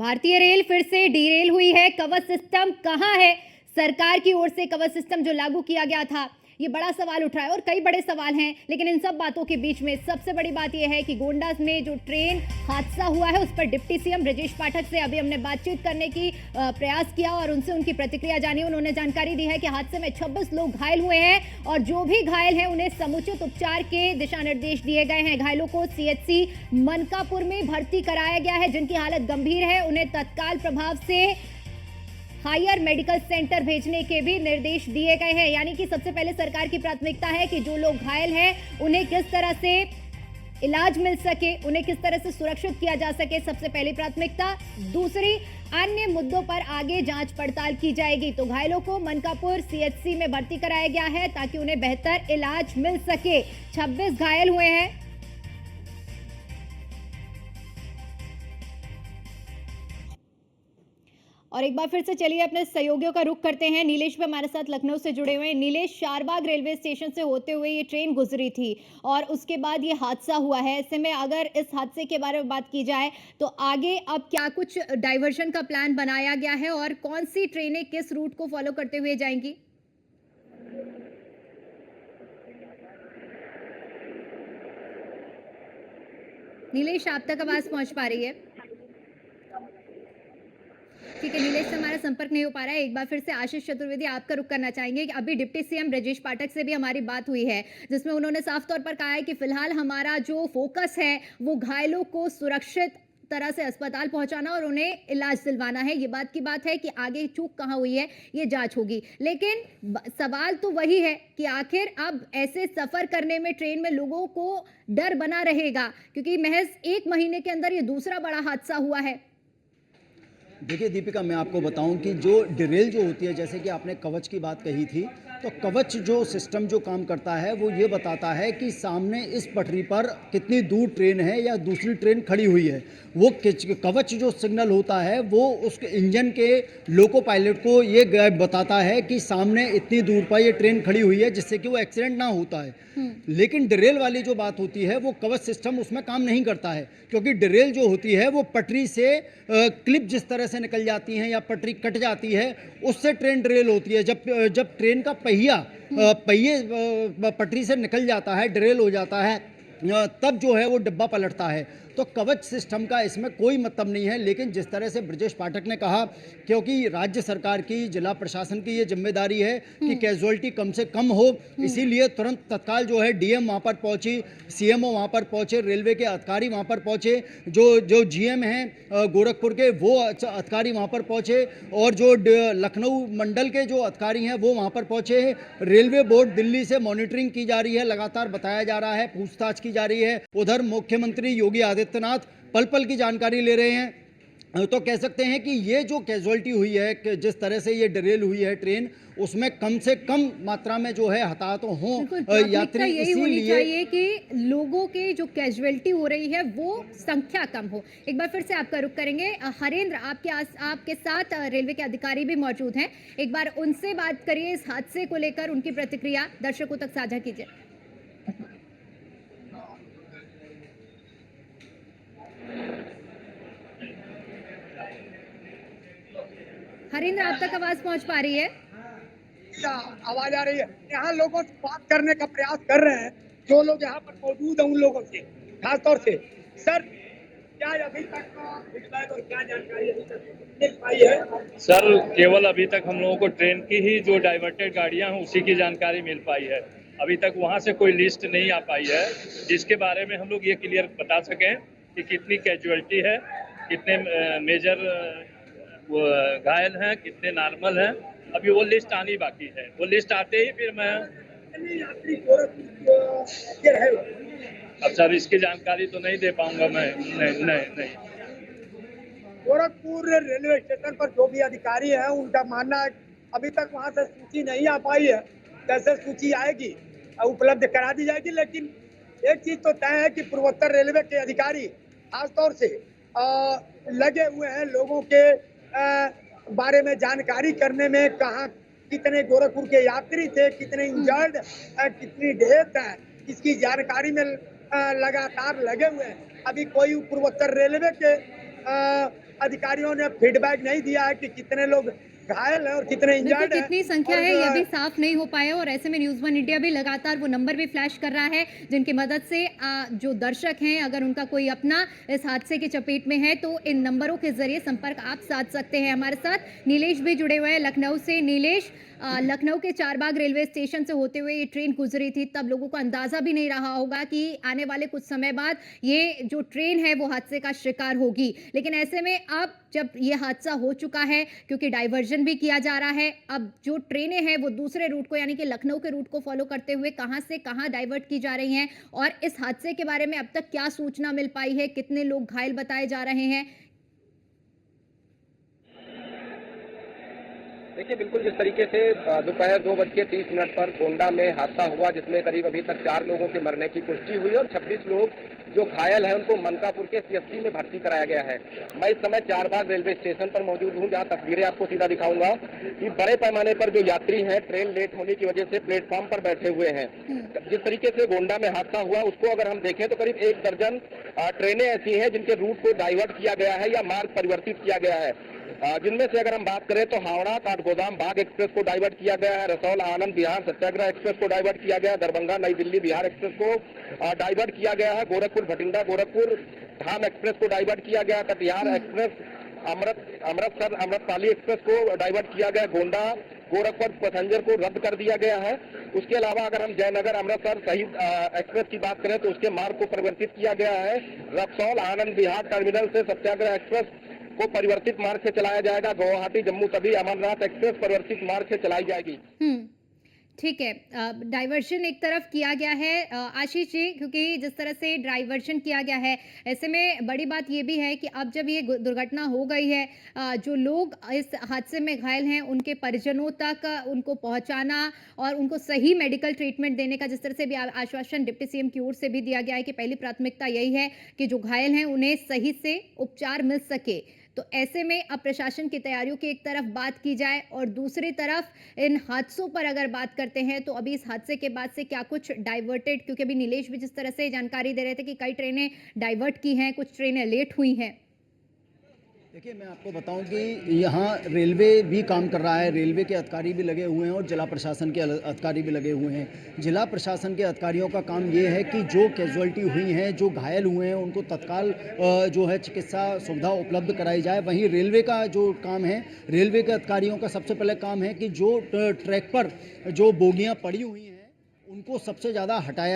भारतीय रेल फिर से डीरेल हुई है। कवच सिस्टम कहां है? सरकार की ओर से कवच सिस्टम जो लागू किया गया था, ये बड़ा सवाल उठ रहा है और कई बड़े सवाल हैं। लेकिन इन सब बातों के बीच में सबसे बड़ी बात यह है कि गोंडा में जो ट्रेन हादसा हुआ है, उस पर डिप्टी सीएम ब्रजेश पाठक से अभी हमने बातचीत करने की प्रयास किया और उनसे उनकी प्रतिक्रिया जानी। उन्होंने जानकारी दी है कि हादसे में 26 लोग घायल हुए हैं और जो भी घायल हैं उन्हें समुचित उपचार के दिशा निर्देश दिए गए हैं। घायलों को सीएचसी मनकापुर में भर्ती कराया गया है। जिनकी हालत गंभीर है उन्हें तत्काल प्रभाव से हायर मेडिकल सेंटर भेजने के भी निर्देश दिए गए हैं। यानी कि सबसे पहले सरकार की प्राथमिकता है कि जो लोग घायल हैं उन्हें किस तरह से इलाज मिल सके, उन्हें किस तरह से सुरक्षित किया जा सके, सबसे पहली प्राथमिकता। दूसरी, अन्य मुद्दों पर आगे जांच पड़ताल की जाएगी। तो घायलों को मनकापुर सीएचसी में भर्ती कराया गया है ताकि उन्हें बेहतर इलाज मिल सके। 26 घायल हुए हैं। और एक बार फिर से चलिए अपने सहयोगियों का रुख करते हैं। नीलेश भी हमारे साथ लखनऊ से जुड़े हुए हैं। नीलेश, शारबाग रेलवे स्टेशन से होते हुए ये ट्रेन गुजरी थी और उसके बाद ये हादसा हुआ है। ऐसे में अगर इस हादसे के बारे में बात की जाए तो आगे अब क्या कुछ डाइवर्जन का प्लान बनाया गया है और कौन सी ट्रेनें किस रूट को फॉलो करते हुए जाएंगी? नीलेश, आप तक आवाज पहुंच पा रही है? ठीक है, नीलेश से हमारा संपर्क नहीं हो पा रहा है। एक बार फिर से आशीष चतुर्वेदी आपका रुख करना चाहेंगे कि अभी डिप्टी सीएम ब्रजेश पाठक से भी हमारी बात हुई है, जिसमें उन्होंने साफ तौर पर कहा है कि फिलहाल हमारा जो फोकस है वो घायलों को सुरक्षित तरह से अस्पताल पहुंचाना और उन्हें इलाज दिलवाना है। ये बात की बात है कि आगे चूक कहां हुई है ये जांच होगी। लेकिन सवाल तो वही है कि आखिर अब ऐसे सफर करने में ट्रेन में लोगों को डर बना रहेगा, क्योंकि महज 1 महीने के अंदर ये दूसरा बड़ा हादसा हुआ है। देखिए दीपिका, मैं आपको बताऊं कि जो डिरेल जो होती है, जैसे कि आपने कवच की बात कही थी, तो कवच जो सिस्टम जो काम करता है वो ये बताता है कि सामने इस पटरी पर कितनी दूर ट्रेन है या दूसरी ट्रेन खड़ी हुई है। वो कवच जो सिग्नल होता है वो उस इंजन के लोको पायलट को ये बताता है कि सामने इतनी दूर पर ये ट्रेन खड़ी हुई है, जिससे कि वो एक्सीडेंट ना होता है। लेकिन डिरेल वाली जो बात होती है वो कवच सिस्टम उसमें काम नहीं करता है, क्योंकि डिरेल जो होती है वो पटरी से क्लिप जिस तरह से निकल जाती हैं या पटरी कट जाती है, उससे ट्रेन डिरेल होती है। जब ट्रेन का पहिए पटरी से निकल जाता है, डिरेल हो जाता है, तब जो है वो डिब्बा पलटता है। तो कवच सिस्टम का इसमें कोई मतलब नहीं है। लेकिन जिस तरह से ब्रजेश पाठक ने कहा, क्योंकि राज्य सरकार की, जिला प्रशासन की ये जिम्मेदारी है कि कैजुअलिटी कम से कम हो, इसीलिए तुरंत तत्काल जो है डीएम वहाँ पर पहुंची, सीएमओ वहाँ पर पहुंचे, रेलवे के अधिकारी वहाँ पर पहुंचे, जो जीएम हैं गोरखपुर के वो अधिकारी वहाँ पर पहुंचे, और जो लखनऊ मंडल के जो अधिकारी हैं वो वहाँ पर पहुंचे। रेलवे बोर्ड दिल्ली से मॉनिटरिंग की जा रही है, लगातार बताया जा रहा है, पूछताछ की जा रही है। उधर मुख्यमंत्री योगी आदित्यनाथ पल पल की जानकारी ले रहे हैं। तो कह सकते हैं कि ये जो कैजुअलिटी हुई है, कि जिस तरह से ये डिरेल हुई है ट्रेन, उसमें कम से कम मात्रा में जो है हताहत हों यात्री। यही होनी चाहिए कि लोगों के जो कैजुअलिटी हो रही है वो संख्या कम हो। एक बार फिर से आपका रुख करेंगे। हरेंद्र, आपके साथ रेलवे के अधिकारी भी मौजूद हैं। एक बार उनसे बात करिए, इस हादसे को लेकर उनकी प्रतिक्रिया दर्शकों तक साझा कीजिए। हरेंद्र, आप तक आवाज पहुंच पा रही है? आवाज आ रही है। यहाँ लोगों से बात करने का प्रयास कर रहे हैं, जो लोग यहाँ पर मौजूद हैं उन लोगों से, खास तौर से। सर, क्या अभी तक फीडबैक और क्या जानकारी अभी तक मिल पाई है? सर, केवल अभी तक हम लोगों को ट्रेन की ही जो डाइवर्टेड गाड़ियां हैं उसी की जानकारी मिल पाई है। अभी तक वहां से कोई लिस्ट नहीं आ पाई है जिसके बारे में हम लोग ये क्लियर बता सकें कि कितनी कैजुअलिटी है, कितने मेजर घायल हैं, कितने नॉर्मल हैं। अभी वो लिस्ट आनी बाकी है। वो लिस्ट आते ही फिर मैं अब सर इसकी जानकारी तो नहीं दे पाऊंगा मैं। नहीं। गोरखपुर रेलवे स्टेशन पर जो भी अधिकारी हैं उनका मानना है अभी तक वहां से सूची नहीं आ पाई है। जैसे सूची आएगी उपलब्ध करा दी जाएगी। लेकिन एक चीज तो तय है कि पूर्वोत्तर रेलवे के अधिकारी खासतौर से लगे हुए हैं लोगों के बारे में जानकारी करने में, कहाँ कितने गोरखपुर के यात्री थे, कितने इंजर्ड, कितनी डेथ है, इसकी जानकारी में लगातार लगे हुए हैं। अभी कोई पूर्वोत्तर रेलवे के अधिकारियों ने फीडबैक नहीं दिया है कि कितने लोग घायल हैं और कितने बिल्कुल, इंजर्ड हैं। कितनी संख्या और है ये भी साफ नहीं हो पाया और ऐसे में न्यूज़ वन इंडिया भी लगातार वो नंबर भी फ्लैश कर रहा है जिनकी मदद से जो दर्शक हैं अगर उनका कोई अपना इस हादसे की चपेट में है तो इन नंबरों के जरिए संपर्क आप साध सकते हैं। हमारे साथ नीलेश भी जुड़े हुए हैं लखनऊ से। नीलेश, लखनऊ के चारबाग रेलवे स्टेशन से होते हुए ये ट्रेन गुजरी थी, तब लोगों को अंदाजा भी नहीं रहा होगा कि आने वाले कुछ समय बाद ये जो ट्रेन है वो हादसे का शिकार होगी, लेकिन ऐसे में अब जब ये हादसा हो चुका है क्योंकि डाइवर्जन भी किया जा रहा है, अब जो ट्रेनें हैं वो दूसरे रूट को यानी कि लखनऊ के रूट को फॉलो करते हुए कहां से कहां डाइवर्ट की जा रही हैं और इस हादसे के बारे में अब तक क्या सूचना मिल पाई है, कितने लोग घायल बताए जा रहे हैं? देखिए, बिल्कुल जिस तरीके से दोपहर 2:30 पर गोंडा में हादसा हुआ जिसमें करीब अभी तक 4 लोगों के मरने की पुष्टि हुई और 26 लोग जो घायल हैं उनको मनकापुर के सीएचसी में भर्ती कराया गया है। मैं इस समय चारबाग रेलवे स्टेशन पर मौजूद हूं जहां तस्वीरें आपको सीधा दिखाऊंगा कि बड़े पैमाने पर जो यात्री हैं ट्रेन लेट होने की वजह से प्लेटफॉर्म पर बैठे हुए हैं। जिस तरीके से गोंडा में हादसा हुआ उसको अगर हम देखें तो करीब 1 दर्जन ट्रेनें ऐसी हैं जिनके रूट को डाइवर्ट किया गया है या मार्ग परिवर्तित किया गया है, जिनमें से अगर हम बात करें तो हावड़ा काठगोदाम बाग एक्सप्रेस को डाइवर्ट किया गया है, रसौल आनंद बिहार सत्याग्रह एक्सप्रेस को डाइवर्ट किया गया है, दरभंगा नई दिल्ली बिहार एक्सप्रेस को डाइवर्ट किया गया है, गोरखपुर भटिंडा गोरखपुर धाम एक्सप्रेस को डाइवर्ट किया गया, कटिहार एक्सप्रेस अमृतसर अमृतपाली एक्सप्रेस को डाइवर्ट किया गया, गोंडा गोरखपुर पैसेंजर को रद्द कर दिया गया है। उसके अलावा अगर हम जयनगर अमृतसर शहीद एक्सप्रेस की बात करें तो उसके मार्ग को परिवर्तित किया गया है, रक्सौल आनंद विहार टर्मिनल से सत्याग्रह एक्सप्रेस को परिवर्तित मार्ग से चलाया जाएगा, गुवाहाटी जम्मू तवी अमरनाथ एक्सप्रेस परिवर्तित मार्ग से चलाई जाएगी। ठीक है, डाइवर्जन एक तरफ किया गया है आशीष जी, क्योंकि जिस तरह से डाइवर्जन किया गया है ऐसे में बड़ी बात ये भी है कि अब जब ये दुर्घटना हो गई है जो लोग इस हादसे में घायल हैं उनके परिजनों तक उनको पहुंचाना और उनको सही मेडिकल ट्रीटमेंट देने का जिस तरह से भी आश्वासन डिप्टी सीएम की ओर से भी दिया गया है कि पहली प्राथमिकता यही है कि जो घायल हैं उन्हें सही से उपचार मिल सके, तो ऐसे में अब प्रशासन की तैयारियों की एक तरफ बात की जाए और दूसरी तरफ इन हादसों पर अगर बात करते हैं तो अभी इस हादसे के बाद से क्या कुछ डाइवर्टेड, क्योंकि अभी नीलेश भी जिस तरह से जानकारी दे रहे थे कि कई ट्रेनें डाइवर्ट की हैं, कुछ ट्रेनें लेट हुई हैं। देखिए, मैं आपको बताऊं कि यहाँ रेलवे भी काम कर रहा है, रेलवे के अधिकारी भी लगे हुए हैं और जिला प्रशासन के अधिकारी भी लगे हुए हैं। जिला प्रशासन के अधिकारियों का काम ये है कि जो कैजुअल्टी हुई हैं, जो घायल हुए हैं, उनको तत्काल जो है चिकित्सा सुविधा उपलब्ध कराई जाए। वहीं रेलवे का जो काम है, रेलवे के अधिकारियों का सबसे पहले काम है कि जो ट्रैक पर जो बोगियाँ पड़ी हुई हैं उनको सबसे ज़्यादा हटाया